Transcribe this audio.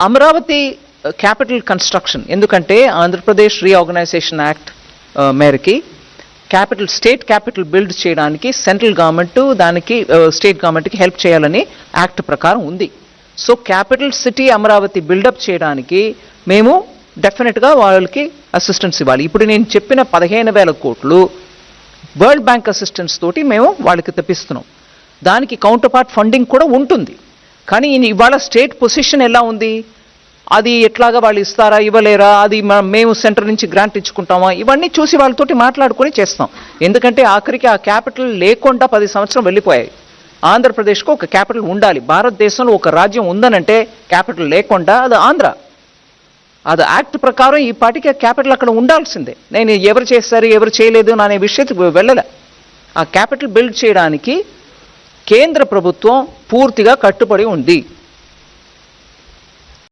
Amaravati capital construction, ఎందుకంటే Andhra Pradesh reorganisation act మేరకి state capital build చేయడానికి సెంట్రల్ గవర్నమెంట్ దానికి స్టేట్ గవర్నమెంట్కి హెల్ప్ చేయాలని యాక్ట్ ప్రకారం ఉంది. So capital city Amaravati buildup చేయడానికి మేము డెఫినెట్గా వాళ్ళకి అసిస్టెన్స్ ఇవ్వాలి. ఇప్పుడు నేను చెప్పిన 15,000 కోట్లు వరల్డ్ బ్యాంక్ అసిస్టెన్స్ తోటి మేము వాళ్ళకి తెప్పిస్తున్నాం. దానికి కౌంటర్ పార్ట్ ఫండింగ్ కూడా ఉంటుంది. కానీ ఇవాళ స్టేట్ పొజిషన్ ఎలా ఉంది, అది ఎట్లాగా వాళ్ళు ఇస్తారా ఇవ్వలేరా, అది మేము సెంటర్ నుంచి గ్రాంట్ ఇచ్చుకుంటామా, ఇవన్నీ చూసి వాళ్ళతోటి మాట్లాడుకొని చేస్తాం. ఎందుకంటే ఆఖరికి ఆ క్యాపిటల్ లేకుండా 10 సంవత్సరం వెళ్ళిపోయాయి. ఆంధ్రప్రదేశ్కు ఒక క్యాపిటల్ ఉండాలి. భారతదేశంలో ఒక రాజ్యం ఉందనంటే క్యాపిటల్ లేకుండా అది ఆంధ్ర. అది యాక్ట్ ప్రకారం ఈ పార్టీకి క్యాపిటల్ అక్కడ ఉండాల్సిందే. నేను ఎవరు చేస్తారు ఎవరు చేయలేదు అనే విషయానికి వెళ్ళలే. ఆ క్యాపిటల్ బిల్డ్ చేయడానికి కేంద్ర ప్రభుత్వం పూర్తిగా కట్టుబడి ఉంది.